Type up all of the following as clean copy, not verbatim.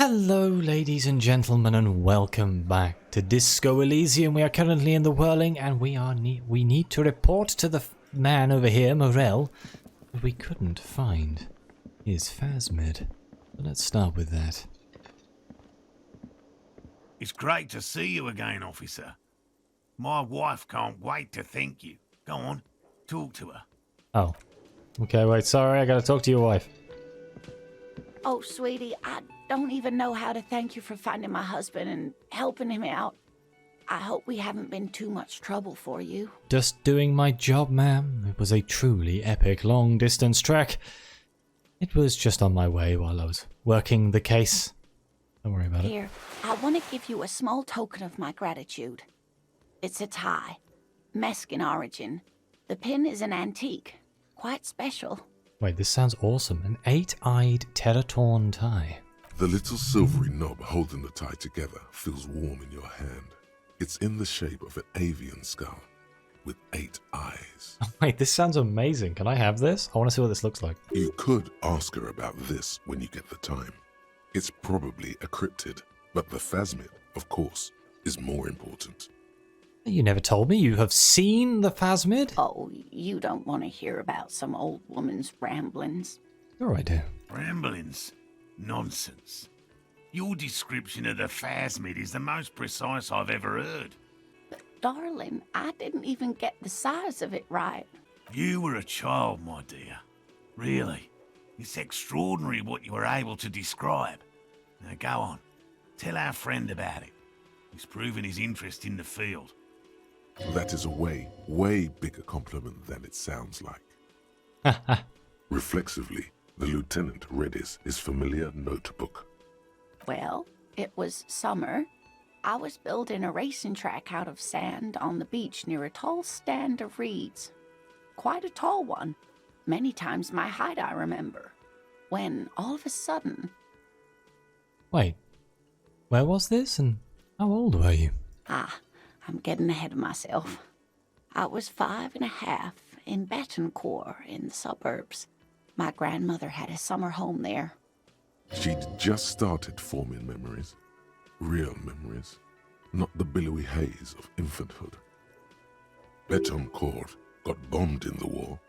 Hello ladies and gentlemen and welcome back to Disco Elysium. We are currently in the whirling and we need to report to the man over here, Morel, that we couldn't find his phasmid. But let's start with that. It's great to see you again, officer. My wife can't wait to thank you. Go on, talk to her. Oh. Okay, wait, sorry, I gotta talk to your wife. Oh, sweetie, I don't even know how to thank you for finding my husband and helping him out. I hope we haven't been too much trouble for you. Just doing my job, ma'am. It was a truly epic long-distance trek. It was just on my way while I was working the case. Don't worry about it. Here, I want to give you a small token of my gratitude. It's a tie. Mexican origin. The pin is an antique. Quite special. Wait, this sounds awesome. An 8-eyed Teratorn tie. The little silvery knob holding the tie together feels warm in your hand. It's in the shape of an avian skull with 8 eyes. Wait, this sounds amazing. Can I have this? I want to see what this looks like. You could ask her about this when you get the time. It's probably a cryptid, but the phasmid, of course, is more important. You never told me you have seen the phasmid? Oh, you don't want to hear about some old woman's ramblings. Sure I do. Ramblings? Nonsense. Your description of the phasmid is the most precise I've ever heard. But darling, I didn't even get the size of it right. You were a child, my dear. Really. It's extraordinary what you were able to describe. Now go on. Tell our friend about it. He's proven his interest in the field. That is a way bigger compliment than it sounds like. Reflexively, the lieutenant read his familiar notebook. Well, it was summer. I was building a racing track out of sand on the beach near a tall stand of reeds. Quite a tall one. Many times my height, I remember. When, all of a sudden... Wait, where was this and how old were you? I'm getting ahead of myself. I was 5.5 in Betancourt in the suburbs. My grandmother had a summer home there. She'd just started forming memories. Real memories. Not the billowy haze of infanthood. Betancourt got bombed in the war.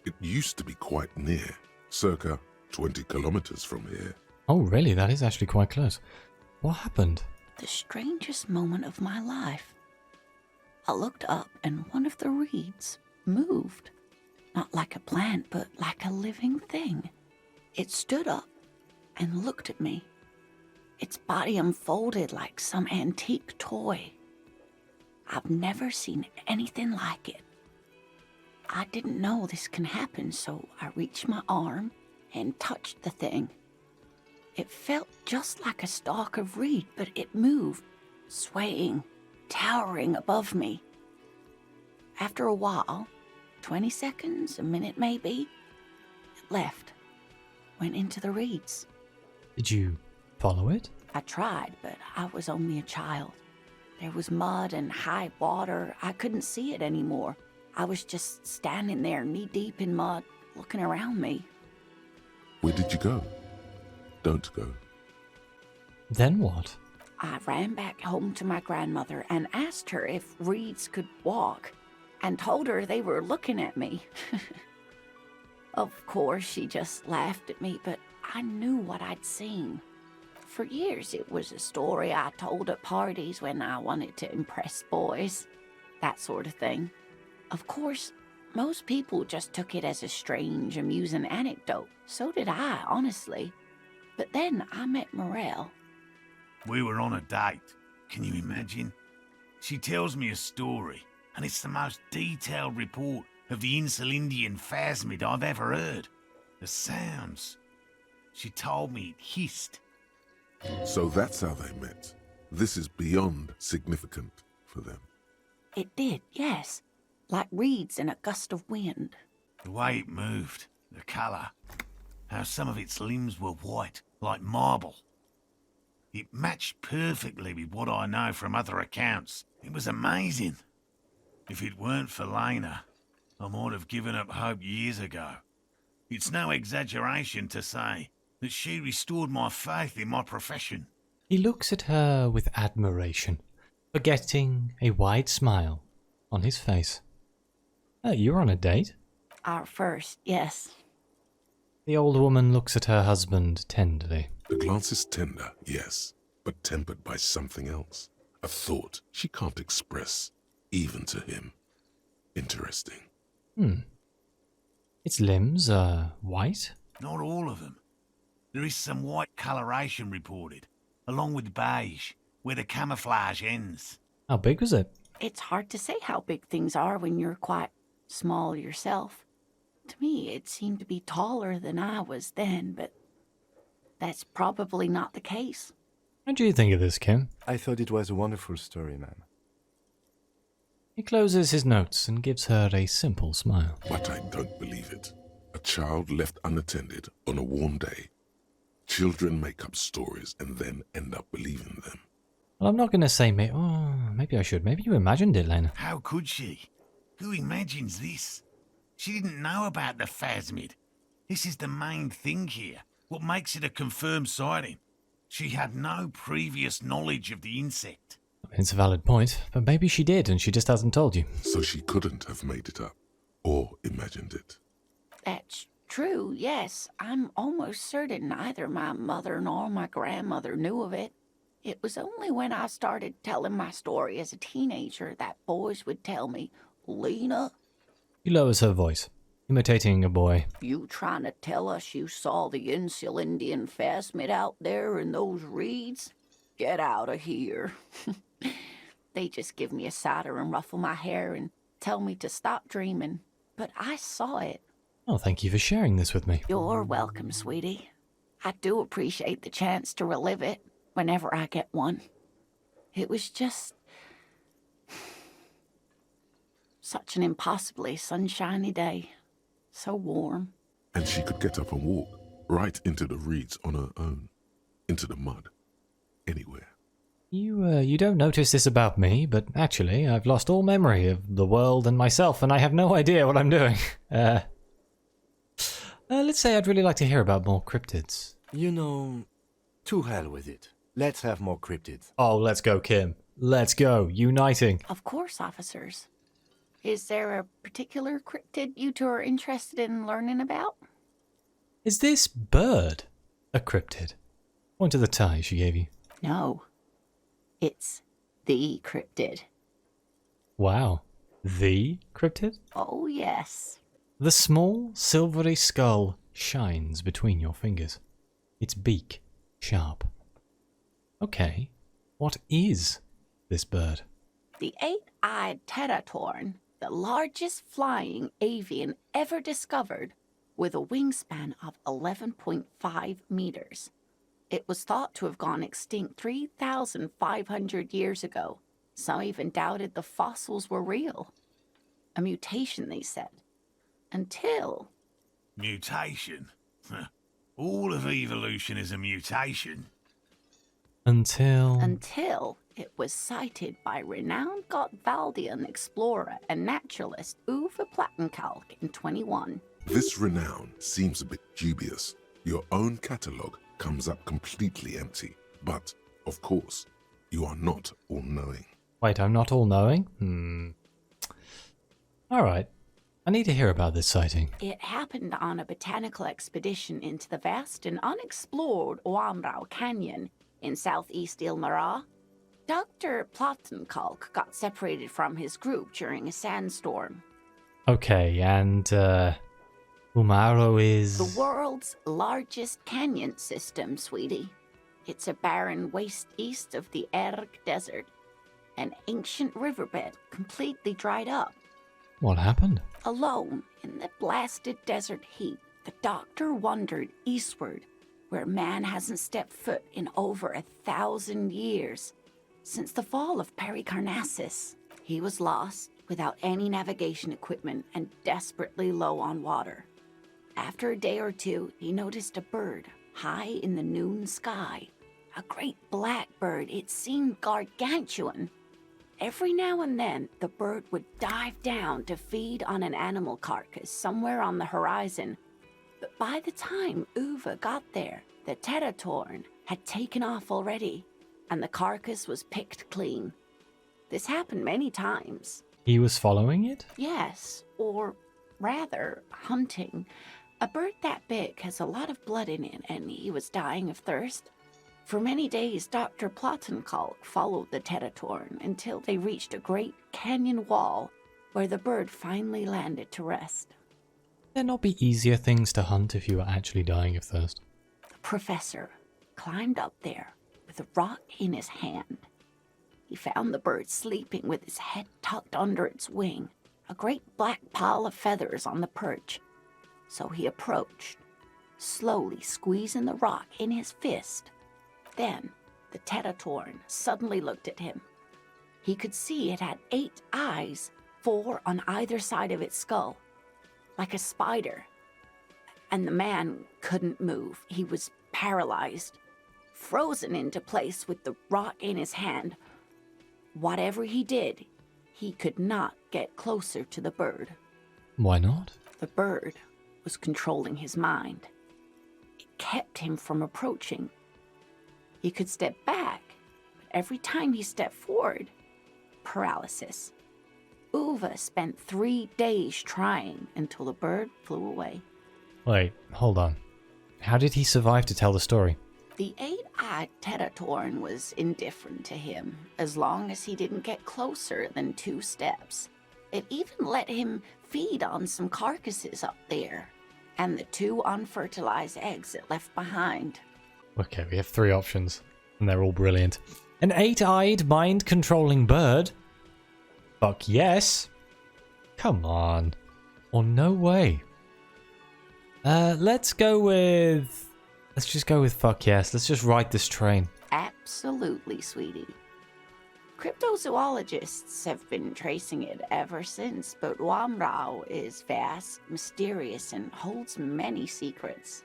It used to be quite near, circa 20 kilometers from here. Oh really? That is actually quite close. What happened? The strangest moment of my life. I looked up and one of the reeds moved. Not like a plant, but like a living thing. It stood up and looked at me. Its body unfolded like some antique toy. I've never seen anything like it. I didn't know this can happen, so I reached my arm and touched the thing. It felt just like a stalk of reed, but it moved, swaying, towering above me. After a while, 20 seconds, a minute maybe, it left, went into the reeds. Did you follow it? I tried, but I was only a child. There was mud and high water. I couldn't see it anymore. I was just standing there knee-deep in mud, looking around me. Where did you go? Don't go. Then what? I ran back home to my grandmother and asked her if reeds could walk, and told her they were looking at me. Of course, she just laughed at me, but I knew what I'd seen. For years, it was a story I told at parties when I wanted to impress boys, that sort of thing. Of course, most people just took it as a strange, amusing anecdote. So did I, honestly. But then I met Morel. We were on a date. Can you imagine? She tells me a story, and it's the most detailed report of the Insulindian phasmid I've ever heard. The sounds. She told me it hissed. So that's how they met. This is beyond significant for them. It did, yes. Like reeds in a gust of wind. The way it moved, the colour, how some of its limbs were white, like marble. It matched perfectly with what I know from other accounts. It was amazing. If it weren't for Lena, I might have given up hope years ago. It's no exaggeration to say that she restored my faith in my profession. He looks at her with admiration, forgetting a wide smile on his face. You're on a date? Our first, yes. The old woman looks at her husband tenderly. The glance is tender, yes, but tempered by something else. A thought she can't express, even to him. Interesting. Its limbs are white? Not all of them. There is some white coloration reported, along with beige, where the camouflage ends. How big was it? It's hard to say how big things are when you're quite small yourself. To me, it seemed to be taller than I was then, but that's probably not the case. What do you think of this, Kim? I thought it was a wonderful story, ma'am. He closes his notes and gives her a simple smile. But I don't believe it. A child left unattended on a warm day. Children make up stories and then end up believing them. Well, I'm not going to say maybe I should. Maybe you imagined it, Lena. How could she? Who imagines this? She didn't know about the phasmid. This is the main thing here, what makes it a confirmed sighting. She had no previous knowledge of the insect. It's a valid point, but maybe she did and she just hasn't told you. So she couldn't have made it up, or imagined it. That's true, yes. I'm almost certain neither my mother nor my grandmother knew of it. It was only when I started telling my story as a teenager that boys would tell me, Lena, She lowers her voice, imitating a boy. you trying to tell us you saw the Insulindian phasmid out there in those reeds? Get out of here. They just give me a cider and ruffle my hair and tell me to stop dreaming. But I saw it. Oh, thank you for sharing this with me. You're welcome, sweetie. I do appreciate the chance to relive it whenever I get one. It was just such an impossibly sunshiny day. So warm. And she could get up and walk right into the reeds on her own, into the mud, anywhere. You don't notice this about me, but actually, I've lost all memory of the world and myself, and I have no idea what I'm doing. Let's say I'd really like to hear about more cryptids. You know, to hell with it. Let's have more cryptids. Oh, let's go, Kim. Let's go. Uniting. Of course, officers. Is there a particular cryptid you two are interested in learning about? Is this bird a cryptid? Point to the tie she gave you. No. It's the cryptid. Wow. The cryptid? Oh, yes. The small, silvery skull shines between your fingers. Its beak sharp. Okay. What is this bird? The eight-eyed teratorn, the largest flying avian ever discovered, with a wingspan of 11.5 meters. It was thought to have gone extinct 3,500 years ago. Some even doubted the fossils were real. A mutation, they said. Until... Mutation? All of evolution is a mutation. Until it was sighted by renowned Gottwaldian explorer and naturalist Uwe Plattenkalk in 21. This renown seems a bit dubious. Your own catalogue comes up completely empty. But, of course, you are not all-knowing. Wait, I'm not all-knowing? Alright. I need to hear about this sighting. It happened on a botanical expedition into the vast and unexplored Oamrau Canyon in southeast Ilmara. Dr. Plattenkalk got separated from his group during a sandstorm. Okay, and, Umaro is... The world's largest canyon system, sweetie. It's a barren waste east of the Erg Desert. An ancient riverbed completely dried up. What happened? Alone in the blasted desert heat, the doctor wandered eastward, where man hasn't stepped foot in over 1,000 years. Since the fall of Pericarnassus, he was lost, without any navigation equipment and desperately low on water. After a day or two, he noticed a bird high in the noon sky. A great black bird, it seemed gargantuan. Every now and then, the bird would dive down to feed on an animal carcass somewhere on the horizon. But by the time Uwe got there, The Teratorn had taken off already, and the carcass was picked clean. This happened many times. He was following it? Yes, or rather, hunting. A bird that big has a lot of blood in it, and he was dying of thirst. For many days, Dr. Plottenkalk followed the Teratorn until they reached a great canyon wall where the bird finally landed to rest. There not be easier things to hunt if you were actually dying of thirst? The professor climbed up there with a rock in his hand. He found the bird sleeping with his head tucked under its wing, a great black pile of feathers on the perch. So he approached, slowly squeezing the rock in his fist. Then the Teratorn suddenly looked at him. He could see it had 8 eyes, 4 on either side of its skull, like a spider. And the man couldn't move. He was paralyzed, frozen into place with the rock in his hand. Whatever he did, he could not get closer to the bird. Why not? The bird was controlling his mind. It kept him from approaching. He could step back, but every time he stepped forward, paralysis. Uva spent 3 days trying until the bird flew away. Wait, hold on. How did he survive to tell the story? The 8-eyed Teratorn was indifferent to him, as long as he didn't get closer than 2 steps. It even let him feed on some carcasses up there, and the 2 unfertilized eggs it left behind. Okay, we have 3 options, and they're all brilliant. An 8-eyed, mind-controlling bird? Fuck yes. Come on. Or no way. Let's just go with fuck yes. Let's just ride this train. Absolutely, sweetie. Cryptozoologists have been tracing it ever since, but Wamrao is vast, mysterious, and holds many secrets.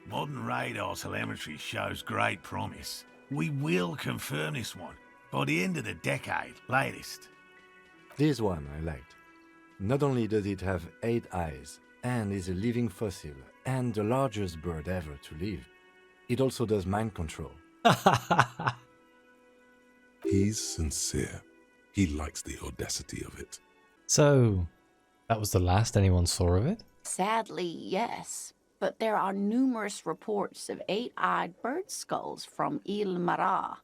Modern radar telemetry shows great promise. We will confirm this one by the end of the decade, latest. This one I liked. Not only does it have 8 eyes, and is a living fossil, and the largest bird ever to live, it also does mind control. He's sincere. He likes the audacity of it. So, that was the last anyone saw of it? Sadly, yes. But there are numerous reports of 8-eyed bird skulls from Il Mara.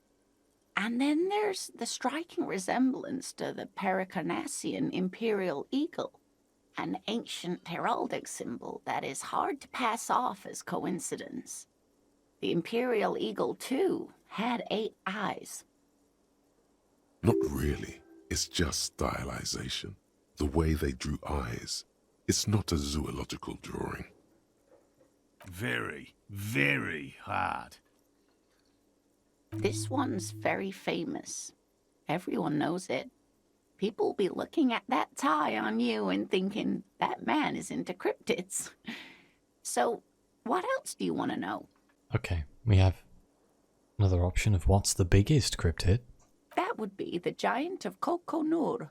And then there's the striking resemblance to the Pericarnassian imperial eagle, an ancient heraldic symbol that is hard to pass off as coincidence. The imperial eagle, too, had 8 eyes. Not really. It's just stylization. The way they drew eyes. It's not a zoological drawing. Very, very hard. This one's very famous. Everyone knows it. People will be looking at that tie on you and thinking, that man is into cryptids. So, what else do you want to know? Okay, we have another option of what's the biggest cryptid. That would be the giant of Kokonur.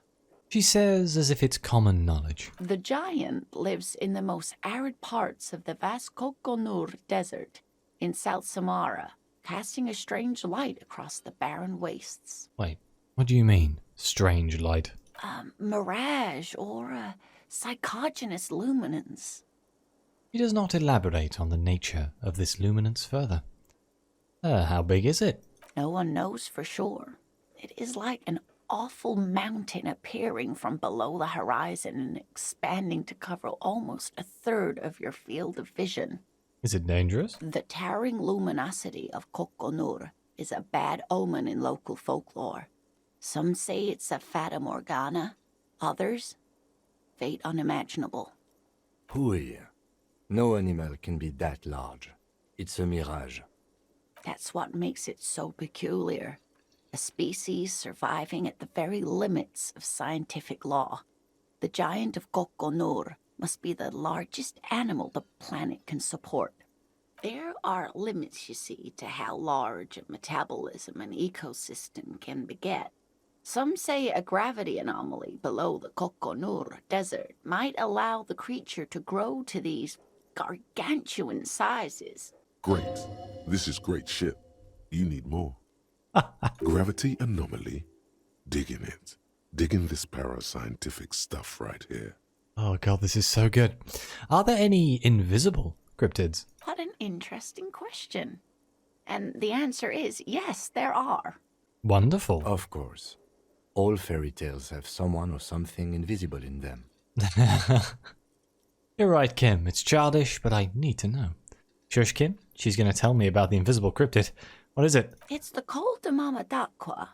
She says as if it's common knowledge. The giant lives in the most arid parts of the vast Kokonur Desert in South Samara, casting a strange light across the barren wastes. Wait, what do you mean, strange light? Mirage or psychogenous luminance. She does not elaborate on the nature of this luminance further. How big is it? No one knows for sure. It is like an awful mountain appearing from below the horizon and expanding to cover almost a third of your field of vision. Is it dangerous? The towering luminosity of Kokonur is a bad omen in local folklore. Some say it's a fata morgana, others, fate unimaginable. Pooey. No animal can be that large. It's a mirage. That's what makes it so peculiar. A species surviving at the very limits of scientific law. The giant of Kokonur must be the largest animal the planet can support. There are limits, you see, to how large a metabolism an ecosystem can beget. Some say a gravity anomaly below the Kokonur Desert might allow the creature to grow to these gargantuan sizes. Great. This is great shit. You need more. Gravity anomaly. Digging it. Digging this parascientific stuff right here. Oh god, this is so good. Are there any invisible cryptids? What an interesting question. And the answer is yes, there are. Wonderful. Of course. All fairy tales have someone or something invisible in them. You're right, Kim. It's childish, but I need to know. Shush, Kim. She's going to tell me about the invisible cryptid. What is it? It's the Col de Mama d'Aqua.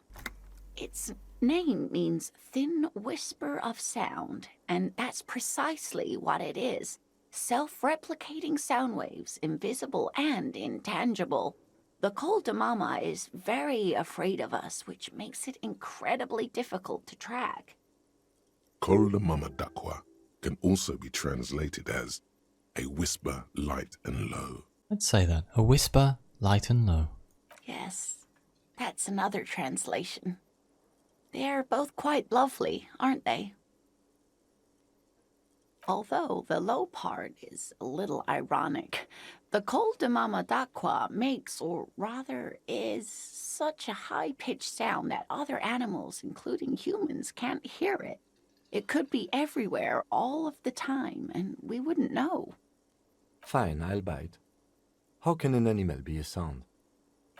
Its name means thin whisper of sound, and that's precisely what it is. Self-replicating sound waves, invisible and intangible. The Col de Mama is very afraid of us, which makes it incredibly difficult to track. Col de Mama d'Aqua can also be translated as a whisper, light and low. Let's say that. A whisper, light and low. Yes, that's another translation. They're both quite lovely, aren't they? Although the low part is a little ironic. The Col de Mama d'Aqua makes, or rather is, such a high-pitched sound that other animals, including humans, can't hear it. It could be everywhere all of the time, and we wouldn't know. Fine, I'll bite. How can an animal be a sound?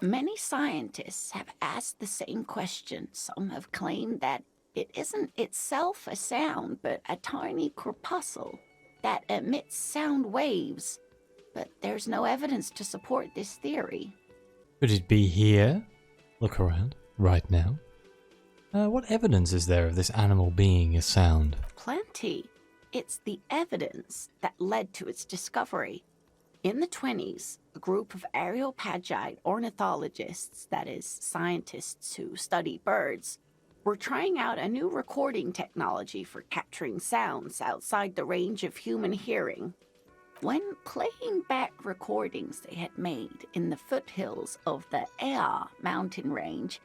Many scientists have asked the same question. Some have claimed that it isn't itself a sound, but a tiny corpuscle that emits sound waves. But there's no evidence to support this theory. Could it be here? Look around. Right now. What evidence is there of this animal being a sound? Plenty. It's the evidence that led to its discovery. In the 1920s, a group of Areopagite ornithologists, that is, scientists who study birds, were trying out a new recording technology for capturing sounds outside the range of human hearing. When playing back recordings they had made in the foothills of the Ea mountain range,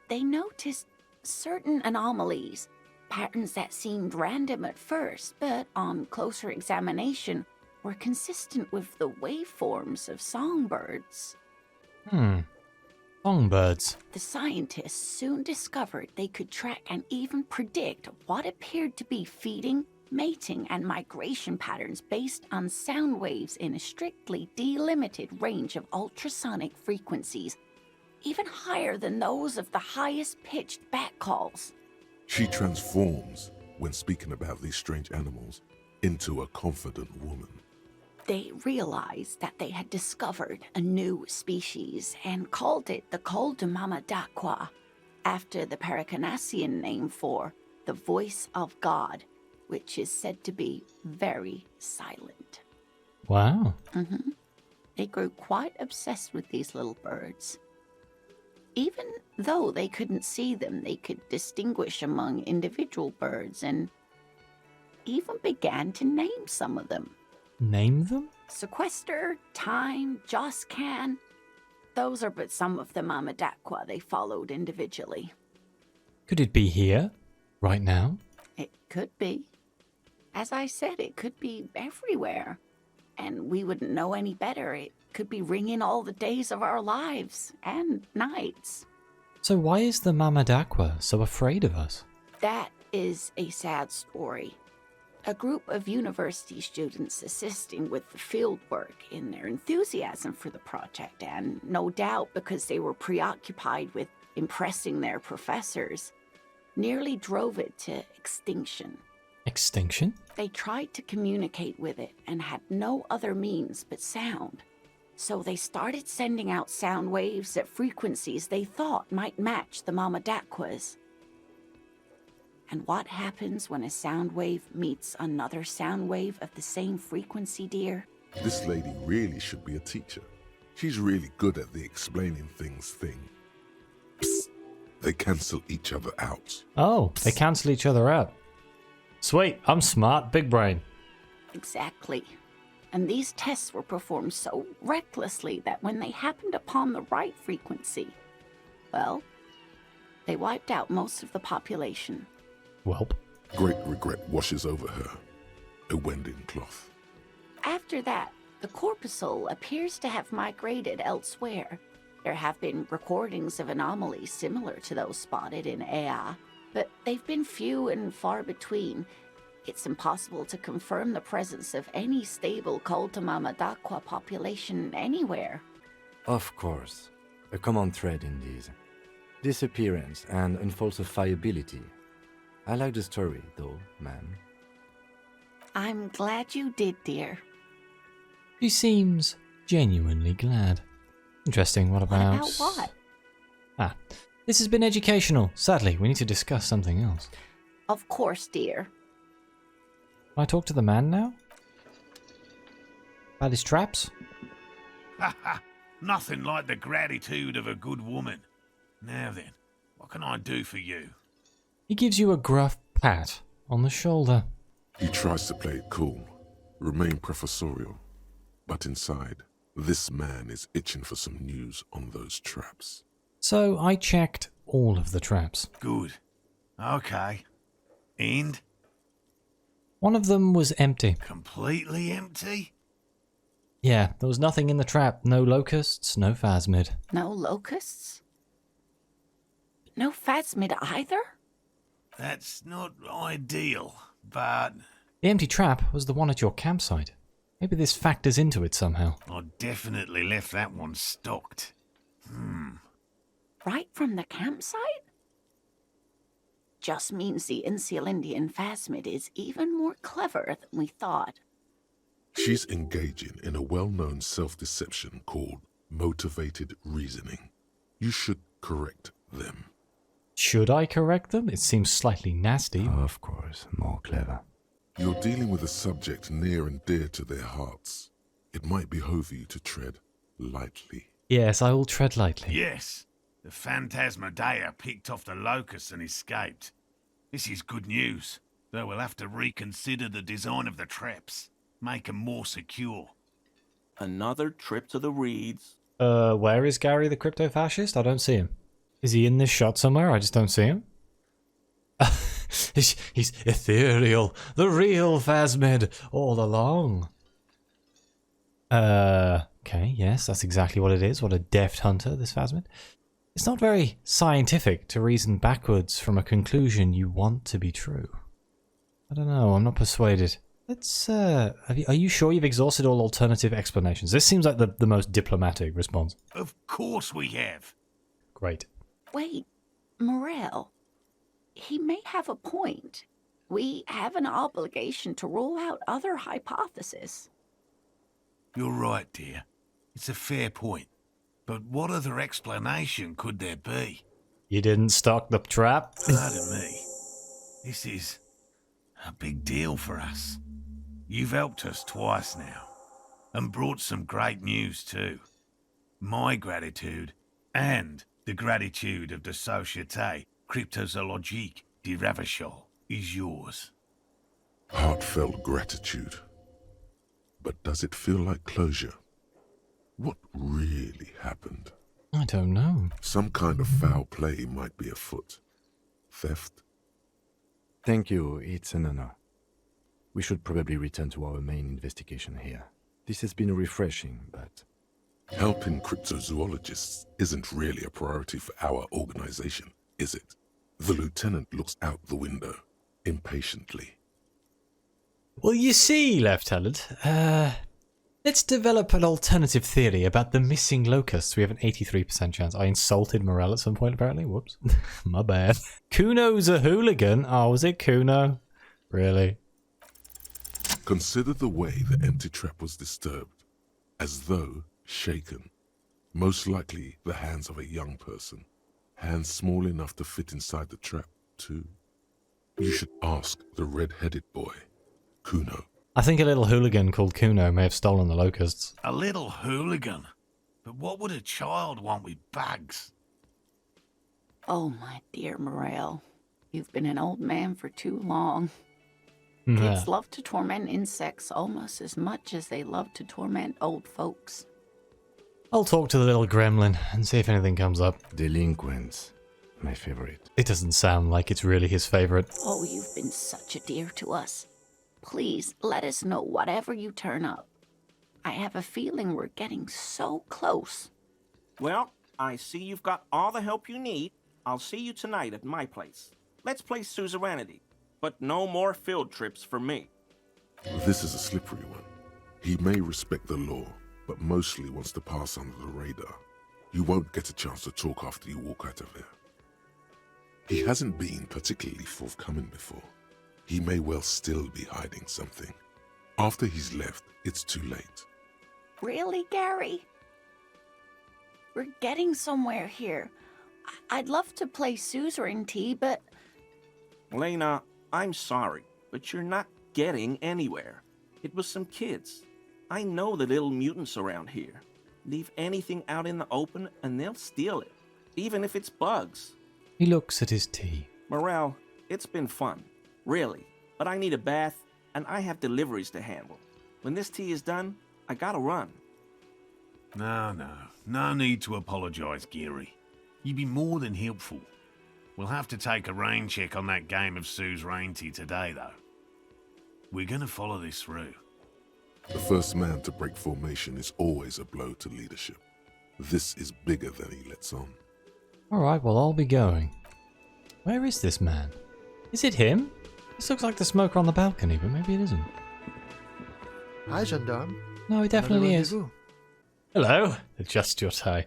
they noticed certain anomalies, patterns that seemed random at first, but on closer examination were consistent with the waveforms of songbirds. Songbirds. The scientists soon discovered they could track and even predict what appeared to be feeding, mating, and migration patterns based on sound waves in a strictly delimited range of ultrasonic frequencies, even higher than those of the highest pitched bat calls. She transforms, when speaking about these strange animals, into a confident woman. They realized that they had discovered a new species and called it the Col de Mama d'Aqua, after the Paracanassian name for the voice of God, which is said to be very silent. Wow. They grew quite obsessed with these little birds. Even though they couldn't see them, they could distinguish among individual birds and even began to name some of them. Name them? Sequester, Time, Joscan. Those are but some of the Mama d'Aqua they followed individually. Could it be here? Right now? It could be. As I said, it could be everywhere. And we wouldn't know any better. It could be ringing all the days of our lives and nights. So why is the Mama d'Aqua so afraid of us? That is a sad story. A group of university students assisting with the field work in their enthusiasm for the project, and no doubt because they were preoccupied with impressing their professors, nearly drove it to extinction. Extinction? They tried to communicate with it and had no other means but sound. So they started sending out sound waves at frequencies they thought might match the Mama d'Aqua's. And what happens when a sound wave meets another sound wave of the same frequency, dear? This lady really should be a teacher. She's really good at the explaining things thing. Psst. They cancel each other out. Oh, they cancel each other out. Sweet, I'm smart, big brain. Exactly. And these tests were performed so recklessly that when they happened upon the right frequency, well, they wiped out most of the population. Welp. Great regret washes over her. A winding cloth. After that, The corpuscle appears to have migrated elsewhere. There have been recordings of anomalies similar to those spotted in Ea, but they've been few and far between. It's impossible to confirm the presence of any stable Koltamamadakwa population anywhere. Of course. A common thread in these. Disappearance and unfalsifiability. I like the story, though, man. I'm glad you did, dear. She seems genuinely glad. Interesting, what about... What about what? Ah, this has been educational. Sadly, we need to discuss something else. Of course, dear. Can I talk to the man now? About his traps? Ha ha! Nothing like the gratitude of a good woman. Now then, what can I do for you? He gives you a gruff pat on the shoulder. He tries to play it cool, remain professorial. But inside, this man is itching for some news on those traps. So I checked all of the traps. Good. Okay. And? One of them was empty. Completely empty? Yeah, there was nothing in the trap. No locusts, no phasmid. No locusts? No phasmid either? That's not ideal, but The empty trap was the one at your campsite. Maybe this factors into it somehow. I definitely left that one stocked. Right from the campsite? Just means the Insulindian phasmid is even more clever than we thought. She's engaging in a well-known self-deception called motivated reasoning. You should correct them. Should I correct them? It seems slightly nasty. Of course, more clever. You're dealing with a subject near and dear to their hearts. It might behoove you to tread lightly. Yes, I will tread lightly. Yes, the Phantasmadeia picked off the locusts and escaped. This is good news, though we'll have to reconsider the design of the traps, make them more secure. Another trip to the reeds. Where is Gary the crypto-fascist? I don't see him. Is he in this shot somewhere? I just don't see him. He's ethereal, the real phasmid, all along. Okay, yes, that's exactly what it is. What a deft hunter, this phasmid. It's not very scientific to reason backwards from a conclusion you want to be true. I don't know, I'm not persuaded. Let's, are you sure you've exhausted all alternative explanations? This seems like the most diplomatic response. Of course we have. Great. Wait, Morel. He may have a point. We have an obligation to rule out other hypotheses. You're right, dear. It's a fair point. But what other explanation could there be? You didn't stock the trap? Pardon me. This is a big deal for us. You've helped us twice now, and brought some great news too. My gratitude, and the gratitude of the Société Cryptozoologique de Ravachol is yours. Heartfelt gratitude. But does it feel like closure? What really happened? I don't know. Some kind of foul play might be afoot. Theft? Thank you, it's an honor. We should probably return to our main investigation here. This has been refreshing, but... Helping cryptozoologists isn't really a priority for our organization, is it? The lieutenant looks out the window, impatiently. Well, you see, Lieutenant, let's develop an alternative theory about the missing locusts. We have an 83% chance. I insulted Morel at some point, apparently. Whoops. My bad. Kuno's a hooligan. Oh, was it Kuno? Really? Consider the way the empty trap was disturbed, as though shaken. Most likely the hands of a young person. Hands small enough to fit inside the trap, too. You should ask the red-headed boy, Kuno. I think a little hooligan called Kuno may have stolen the locusts. A little hooligan? But what would a child want with bugs? Oh, my dear Morel. You've been an old man for too long. Yeah. Kids love to torment insects almost as much as they love to torment old folks. I'll talk to the little gremlin and see if anything comes up. Delinquents. My favorite. It doesn't sound like it's really his favorite. Oh, you've been such a dear to us. Please, let us know whatever you turn up. I have a feeling we're getting so close. Well, I see you've got all the help you need. I'll see you tonight at my place. Let's play suzerainty, but no more field trips for me. This is a slippery one. He may respect the law, but mostly wants to pass under the radar. You won't get a chance to talk after you walk out of here. He hasn't been particularly forthcoming before. He may well still be hiding something. After he's left, it's too late. Really, Gary? We're getting somewhere here. I'd love to play suzerainty, but... Lena, I'm sorry, but you're not getting anywhere. It was some kids. I know the little mutants around here. Leave anything out in the open and they'll steal it, even if it's bugs. He looks at his tea. Morel, it's been fun, really, but I need a bath and I have deliveries to handle. When this tea is done, I gotta run. No need to apologise, Geary. You've been more than helpful. We'll have to take a rain check on that game of suzerainty today, though. We're gonna follow this through. The first man to break formation is always a blow to leadership. This is bigger than he lets on. Alright, well, I'll be going. Where is this man? Is it him? This looks like the smoker on the balcony, but maybe it isn't. Hi, gendarme. No, he definitely is. Rendezvous. Hello. Adjust your tie.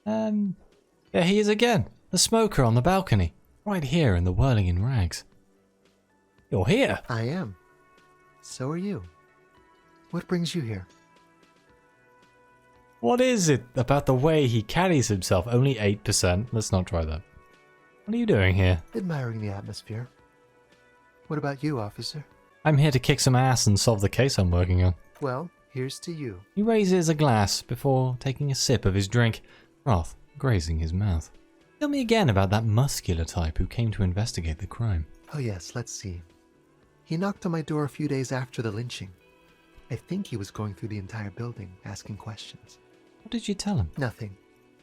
There he is again. The smoker on the balcony. Right here in the whirling in rags. You're here. I am. So are you. What brings you here? What is it about the way he carries himself? Only 8%. Let's not try that. What are you doing here? Admiring the atmosphere. What about you, officer? I'm here to kick some ass and solve the case I'm working on. Well, here's to you. He raises a glass before taking a sip of his drink, wrath grazing his mouth. Tell me again about that muscular type who came to investigate the crime. Oh yes, let's see. He knocked on my door a few days after the lynching. I think he was going through the entire building, asking questions. What did you tell him? Nothing.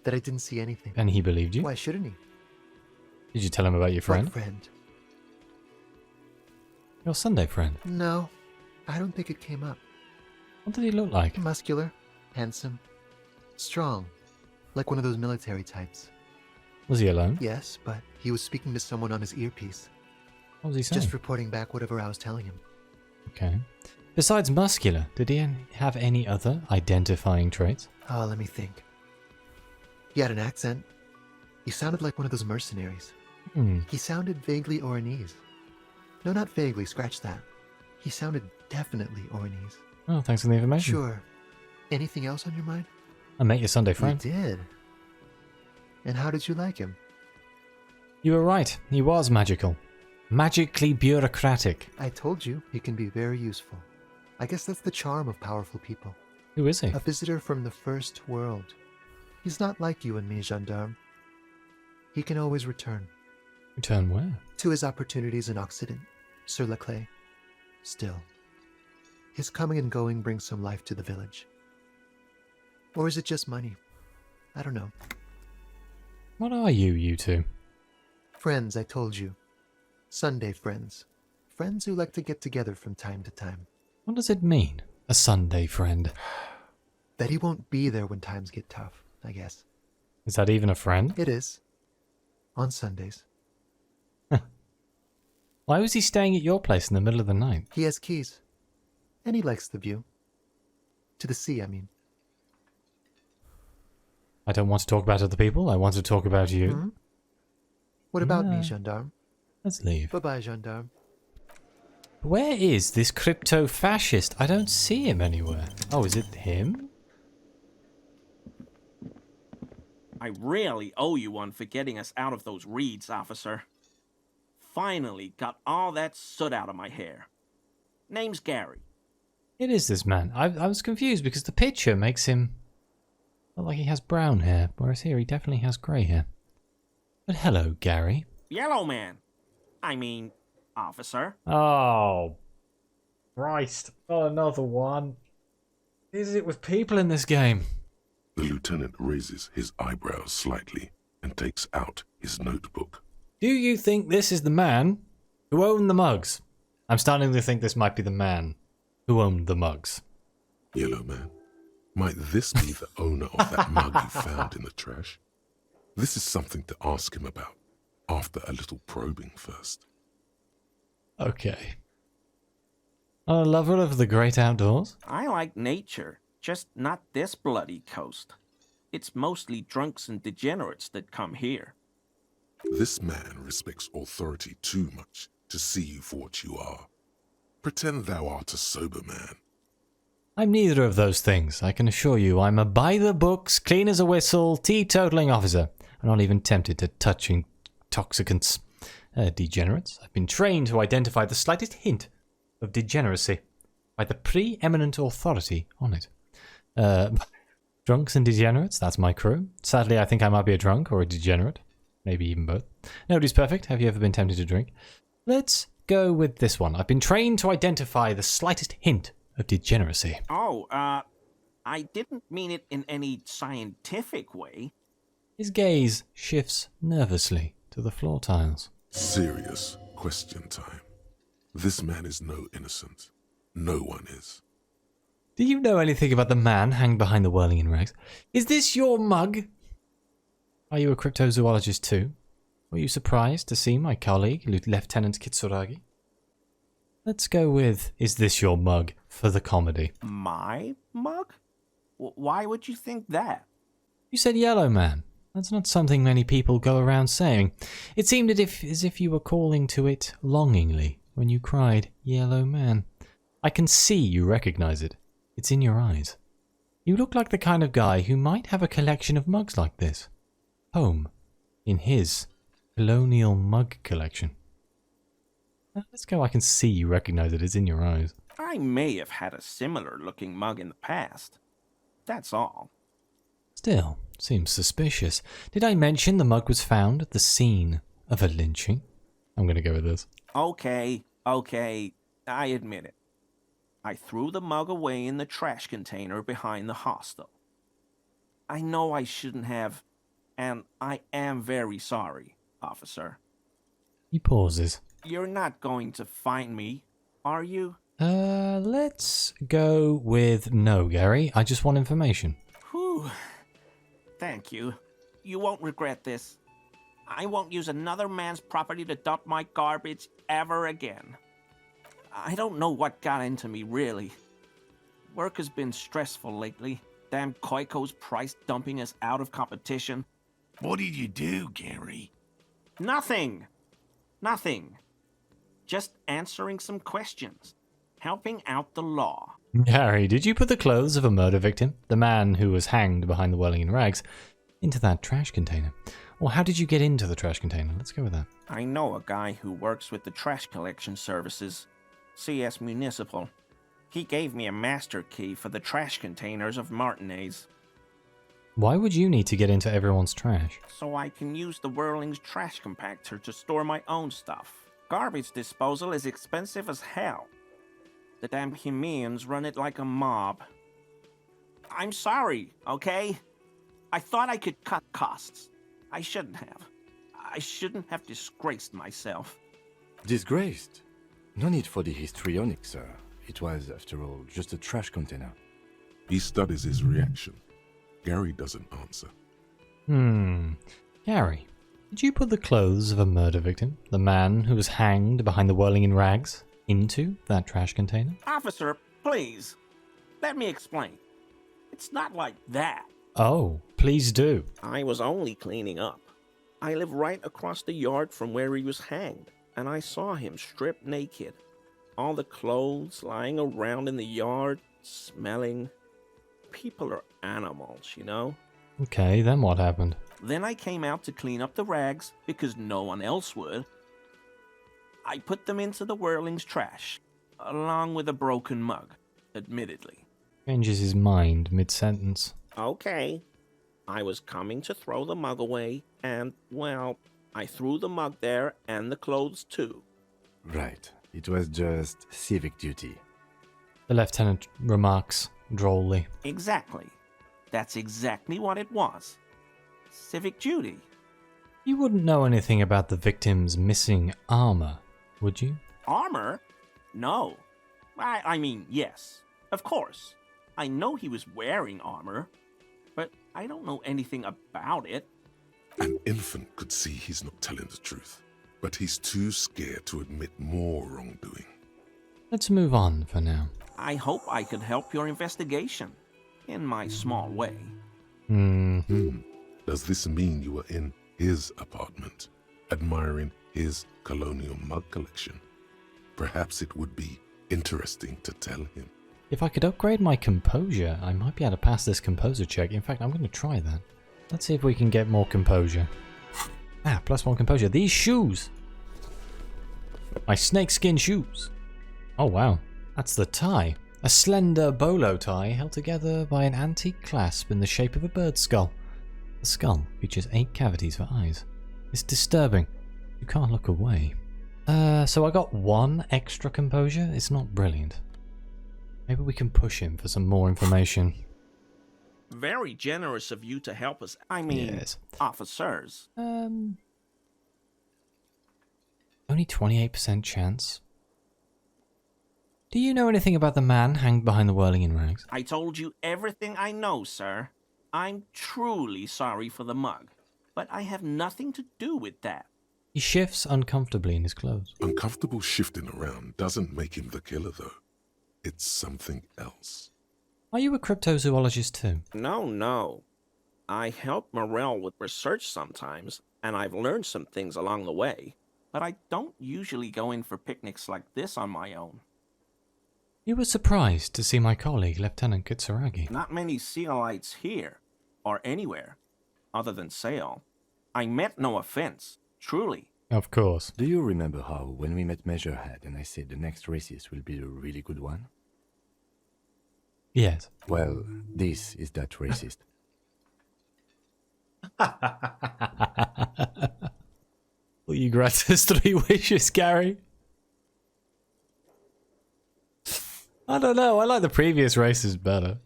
That I didn't see anything. And he believed you? Why shouldn't he? Did you tell him about your friend? What friend? Your Sunday friend. No, I don't think it came up. What did he look like? Muscular, handsome, strong, like one of those military types. Was he alone? Yes, but he was speaking to someone on his earpiece. What was he saying? Just reporting back whatever I was telling him. Okay. Besides muscular, did he have any other identifying traits? Oh, let me think. He had an accent. He sounded like one of those mercenaries. He sounded vaguely Oranese. No, not vaguely, scratch that. He sounded definitely Oranese. Oh, thanks for the information. Sure. Anything else on your mind? I met your Sunday friend. You did. And how did you like him? You were right. He was magical. Magically bureaucratic. I told you, he can be very useful. I guess that's the charm of powerful people. Who is he? A visitor from the first world. He's not like you and me, gendarme. He can always return. Return where? To his opportunities in Occident, sur la clé. Still, his coming and going brings some life to the village. Or is it just money? I don't know. What are you two? Friends, I told you. Sunday friends. Friends who like to get together from time to time. What does it mean, a Sunday friend? That he won't be there when times get tough, I guess. Is that even a friend? It is. On Sundays. Why was he staying at your place in the middle of the night? He has keys. And he likes the view. To the sea, I mean. I don't want to talk about other people. I want to talk about you. Hmm? What about me, Yeah. gendarme? Let's leave. Bye-bye, gendarme. Where is this crypto-fascist? I don't see him anywhere. Oh, is it him? I really owe you one for getting us out of those reeds, officer. Finally got all that soot out of my hair. Name's Gary. It is this man. I was confused because the picture makes him look like he has brown hair, whereas here he definitely has grey hair. But hello, Gary. Yellow man. I mean, officer. Oh, Christ. Not another one. Is it with people in this game? The lieutenant raises his eyebrows slightly and takes out his notebook. Do you think this is the man who owned the mugs? I'm starting to think this might be the man who owned the mugs. Yellow man, Might this be the owner of that mug you found in the trash? This is something to ask him about, after a little probing first. Okay. A lover of the great outdoors? I like nature, just not this bloody coast. It's mostly drunks and degenerates that come here. This man respects authority too much to see you for what you are. Pretend thou art a sober man. I'm neither of those things, I can assure you. I'm a by-the-books, clean as a whistle, teetotaling officer. I'm not even tempted to touch intoxicants. Degenerates. I've been trained to identify the slightest hint of degeneracy by the preeminent authority on it. Drunks and degenerates, that's my crew. Sadly, I think I might be a drunk or a degenerate. Maybe even both. Nobody's perfect. Have you ever been tempted to drink? Let's go with this one. I've been trained to identify the slightest hint of degeneracy. Oh, I didn't mean it in any scientific way. His gaze shifts nervously to the floor tiles. Serious question time. This man is no innocent. No one is. Do you know anything about the man hanged behind the whirling in rags? Is this your mug? Are you a cryptozoologist too? Were you surprised to see my colleague, Lieutenant Kitsuragi? Let's go with, is this your mug, for the comedy. My mug? Why would you think that? You said yellow man. That's not something many people go around saying. It seemed as if you were calling to it longingly when you cried, yellow man. I can see you recognize it. It's in your eyes. You look like the kind of guy who might have a collection of mugs like this. Home. In his colonial mug collection. Let's go, I can see you recognize it. It's in your eyes. I may have had a similar looking mug in the past. That's all. Still, seems suspicious. Did I mention the mug was found at the scene of a lynching? I'm going to go with this. Okay, I admit it. I threw the mug away in the trash container behind the hostel. I know I shouldn't have, and I am very sorry, officer. He pauses. You're not going to find me, are you? Let's go with no, Gary. I just want information. Whew. Thank you. You won't regret this. I won't use another man's property to dump my garbage ever again. I don't know what got into me, really. Work has been stressful lately. Damn Koiko's price dumping us out of competition. What did you do, Gary? Nothing. Just answering some questions. Helping out the law. Gary, did you put the clothes of a murder victim, the man who was hanged behind the whirling in rags, into that trash container? Or how did you get into the trash container? Let's go with that. I know a guy who works with the trash collection services. CS Municipal. He gave me a master key for the trash containers of Martinez. Why would you need to get into everyone's trash? So I can use the Whirling's trash compactor to store my own stuff. Garbage disposal is expensive as hell. The damn Hemians run it like a mob. I'm sorry, okay? I thought I could cut costs. I shouldn't have. I shouldn't have disgraced myself. Disgraced? No need for the histrionic, sir. It was, after all, just a trash container. He studies his reaction. Gary doesn't answer. Gary, did you put the clothes of a murder victim, the man who was hanged behind the whirling in rags, into that trash container? Officer, please. Let me explain. It's not like that. Oh, please do. I was only cleaning up. I live right across the yard from where he was hanged, and I saw him stripped naked. All the clothes lying around in the yard, smelling. People are animals, you know? Okay, then what happened? Then I came out to clean up the rags because no one else would. I put them into the Whirling's trash, along with a broken mug, admittedly. Changes his mind mid-sentence. Okay. I was coming to throw the mug away, and, well, I threw the mug there and the clothes too. Right. It was just civic duty. The lieutenant remarks drolly. Exactly. That's exactly what it was. Civic duty. You wouldn't know anything about the victim's missing armor, would you? Armor? No. I mean, yes. Of course. I know he was wearing armor, but I don't know anything about it. An infant could see he's not telling the truth, but he's too scared to admit more wrongdoing. Let's move on for now. I hope I could help your investigation, in my small way. Does this mean you were in his apartment, admiring his colonial mug collection? Perhaps it would be interesting to tell him. If I could upgrade my composure, I might be able to pass this composure check. In fact, I'm going to try that. Let's see if we can get more composure. +1 composure. These shoes! My snakeskin shoes. Oh, wow. That's the tie. A slender bolo tie held together by an antique clasp in the shape of a bird's skull. The skull features 8 cavities for eyes. It's disturbing. You can't look away. So I got 1 extra composure. It's not brilliant. Maybe we can push him for some more information. Very generous of you to help us. I mean, Yes. officers. Only 28% chance. Do you know anything about the man hanged behind the whirling in rags? I told you everything I know, sir. I'm truly sorry for the mug, but I have nothing to do with that. He shifts uncomfortably in his clothes. Uncomfortable shifting around doesn't make him the killer, though. It's something else. Are you a cryptozoologist too? No. I help Morel with research sometimes, and I've learned some things along the way, but I don't usually go in for picnics like this on my own. You were surprised to see my colleague, Lieutenant Kitsuragi. Not many Sealites here, or anywhere, other than Sail. I meant no offense, truly. Of course. Do you remember how, when we met Measurehead and I said the next racist will be a really good one? Yes. Well, this is that racist. Will you grant us 3 wishes, Gary? I don't know. I like the previous races better.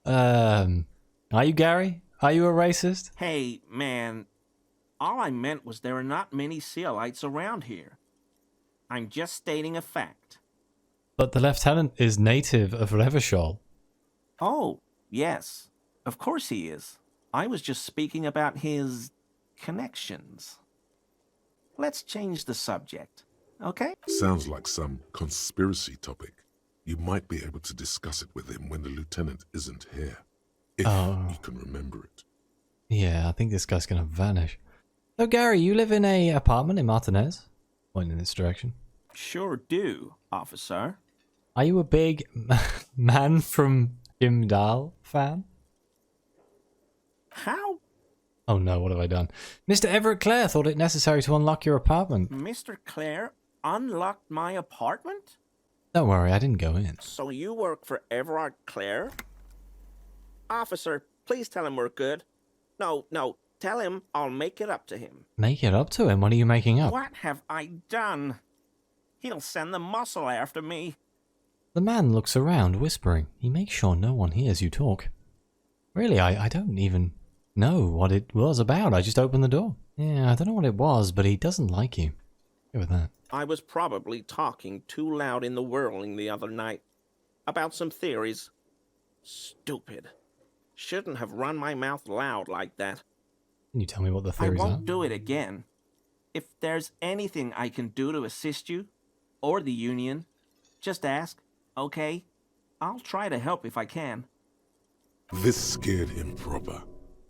Are you Gary? Are you a racist? Hey, man, all I meant was there are not many Sealites around here. I'm just stating a fact. But the lieutenant is native of Revachol. Oh, yes, of course he is. I was just speaking about his connections. Let's change the subject, okay? Sounds like some conspiracy topic. You might be able to discuss it with him when the lieutenant isn't here. If you can remember it. Yeah, I think this guy's gonna vanish. So Gary, you live in a apartment in Martinez? Pointing in this direction. Sure do, officer. Are you a big man from Jim Dahl fan? How? Oh no, what have I done? Mr. Everett Clare thought it necessary to unlock your apartment. Mr. Clare unlocked my apartment? Don't worry, I didn't go in. So you work for Everard Clare? Officer, please tell him we're good. No, tell him I'll make it up to him. Make it up to him? What are you making up? What have I done? He'll send the muscle after me. The man looks around, whispering. He makes sure no one hears you talk. Really, I don't even know what it was about. I just opened the door. Yeah, I don't know what it was, but he doesn't like you. Go with that. I was probably talking too loud in the whirling the other night. About some theories. Stupid. Shouldn't have run my mouth loud like that. Can you tell me what the I theories are? won't do it again. If there's anything I can do to assist you, or the Union, just ask, okay? I'll try to help if I can. This scared him proper.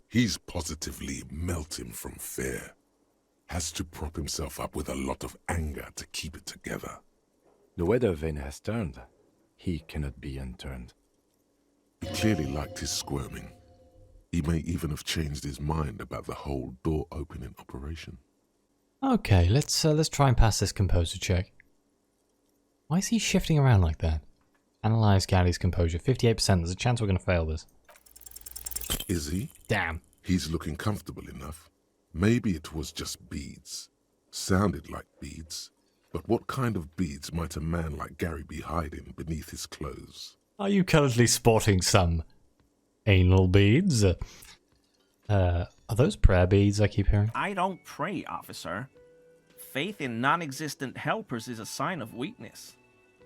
He's positively melting from fear. Has to prop himself up with a lot of anger to keep it together. The weather vane has turned. He cannot be unturned. He clearly liked his squirming. He may even have changed his mind about the whole door opening operation. Okay, let's try and pass this composure check. Why is he shifting around like that? Analyze Gary's composure. 58%. There's a chance we're going to fail this. Is he? Damn. He's looking comfortable enough. Maybe it was just beads. Sounded like beads. But what kind of beads might a man like Gary be hiding beneath his clothes? Are you currently sporting some anal beads? Are those prayer beads I keep hearing? I don't pray, officer. Faith in non-existent helpers is a sign of weakness.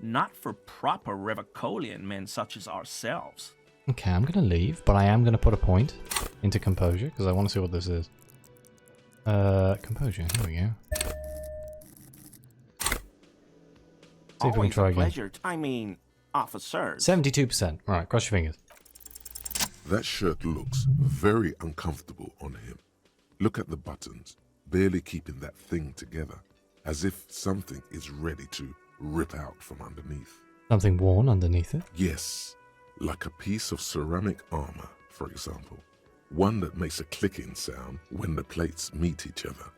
Not for proper Revicolian men such as ourselves. Okay, I'm going to leave, but I am going to put a point into composure, because I want to see what this is. Composure, here we go. See if we can try again. Pleasure. I mean, officers. 72%. Alright, cross your fingers. That shirt looks very uncomfortable on him. Look at the buttons, barely keeping that thing together, as if something is ready to rip out from underneath. Something worn underneath it? Yes, like a piece of ceramic armor, for example. One that makes a clicking sound when the plates meet each other,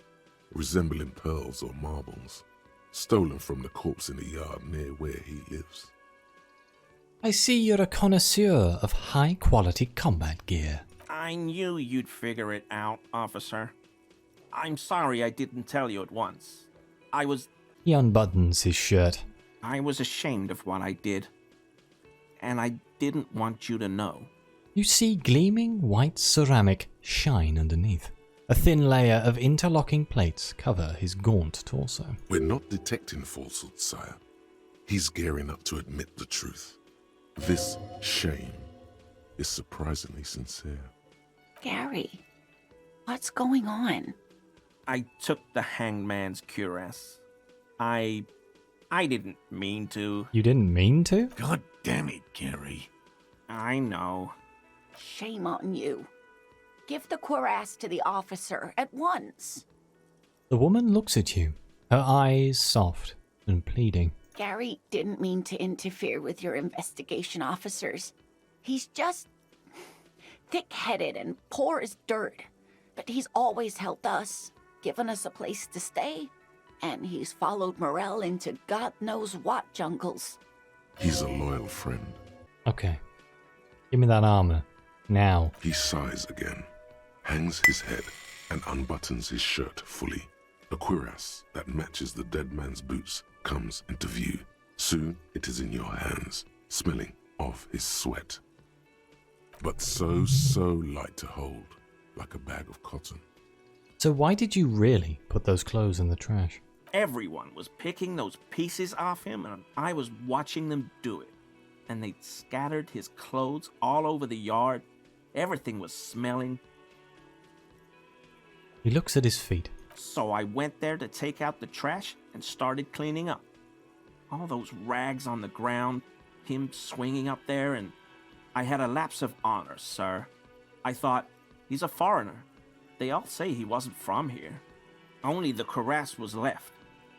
resembling pearls or marbles, stolen from the corpse in the yard near where he lives. I see you're a connoisseur of high-quality combat gear. I knew you'd figure it out, officer. I'm sorry I didn't tell you at once. He unbuttons his shirt. I was ashamed of what I did. And I didn't want you to know. You see gleaming white ceramic shine underneath. A thin layer of interlocking plates cover his gaunt torso. We're not detecting falsehood, sire. He's gearing up to admit the truth. This shame is surprisingly sincere. Gary, what's going on? I took the hanged man's cuirass. I didn't mean to. You didn't mean to? God damn it, Gary. I know. Shame on you. Give the cuirass to the officer at once. The woman looks at you, her eyes soft and pleading. Gary didn't mean to interfere with your investigation officers. He's just thick-headed and poor as dirt. But he's always helped us, given us a place to stay. And he's followed Morel into God knows what jungles. He's a loyal friend. Okay. Give me that armor. Now. He sighs again, hangs his head, and unbuttons his shirt fully. A cuirass that matches the dead man's boots comes into view. Soon it is in your hands, smelling of his sweat. But so light to hold, like a bag of cotton. So why did you really put those clothes in the trash? Everyone was picking those pieces off him, and I was watching them do it. And they'd scattered his clothes all over the yard. Everything was smelling. He looks at his feet. So I went there to take out the trash and started cleaning up. All those rags on the ground, him swinging up there, and I had a lapse of honor, sir. I thought, he's a foreigner. They all say he wasn't from here. Only the cuirass was left,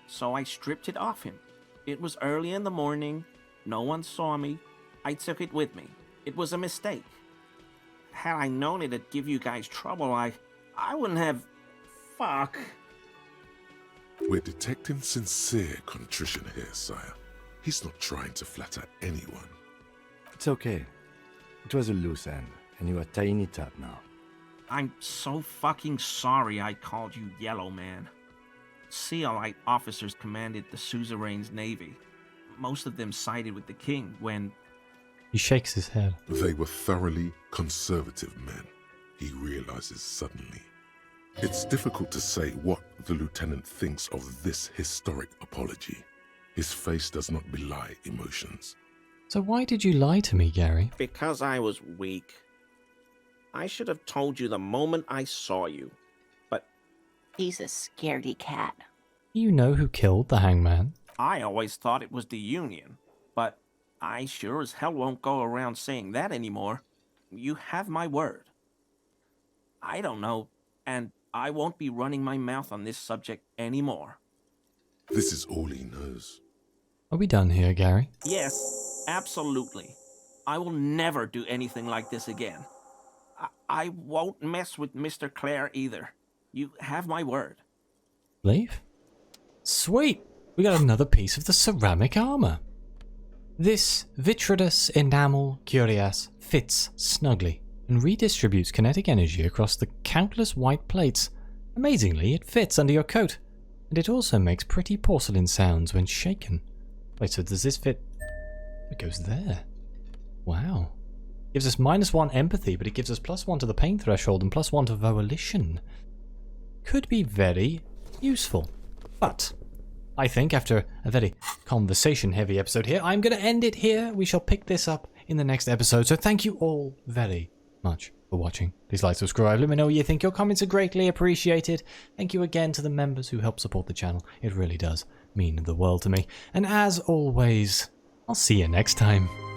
so I stripped it off him. It was early in the morning. No one saw me. I took it with me. It was a mistake. Had I known it'd give you guys trouble, I wouldn't have... Fuck. We're detecting sincere contrition here, sire. He's not trying to flatter anyone. It's okay. It was a loose end, and you are tying it up now. I'm so fucking sorry I called you Yellow Man. Seolite officers commanded the suzerain's navy. Most of them sided with the king when... He shakes his head. They were thoroughly conservative men, he realizes suddenly. It's difficult to say what the lieutenant thinks of this historic apology. His face does not belie emotions. So why did you lie to me, Gary? Because I was weak. I should have told you the moment I saw you, but... He's a scaredy cat. You know who killed the hangman? I always thought it was the Union, but I sure as hell won't go around saying that anymore. You have my word. I don't know, and I won't be running my mouth on this subject anymore. This is all he knows. Are we done here, Gary? Yes, absolutely. I will never do anything like this again. I won't mess with Mr. Clare either. You have my word. Leave? Sweet! We got another piece of the ceramic armor. This vitreous enamel cuirass fits snugly and redistributes kinetic energy across the countless white plates. Amazingly, it fits under your coat, and it also makes pretty porcelain sounds when shaken. Wait, so does this fit? It goes there. Wow. Gives us -1 empathy, but it gives us +1 to the pain threshold and +1 to volition. Could be very useful. But I think, after a very conversation-heavy episode here, I'm going to end it here. We shall pick this up in the next episode. So thank you all very much for watching. Please like, subscribe, let me know what you think. Your comments are greatly appreciated. Thank you again to the members who help support the channel. It really does mean the world to me. And as always, I'll see you next time.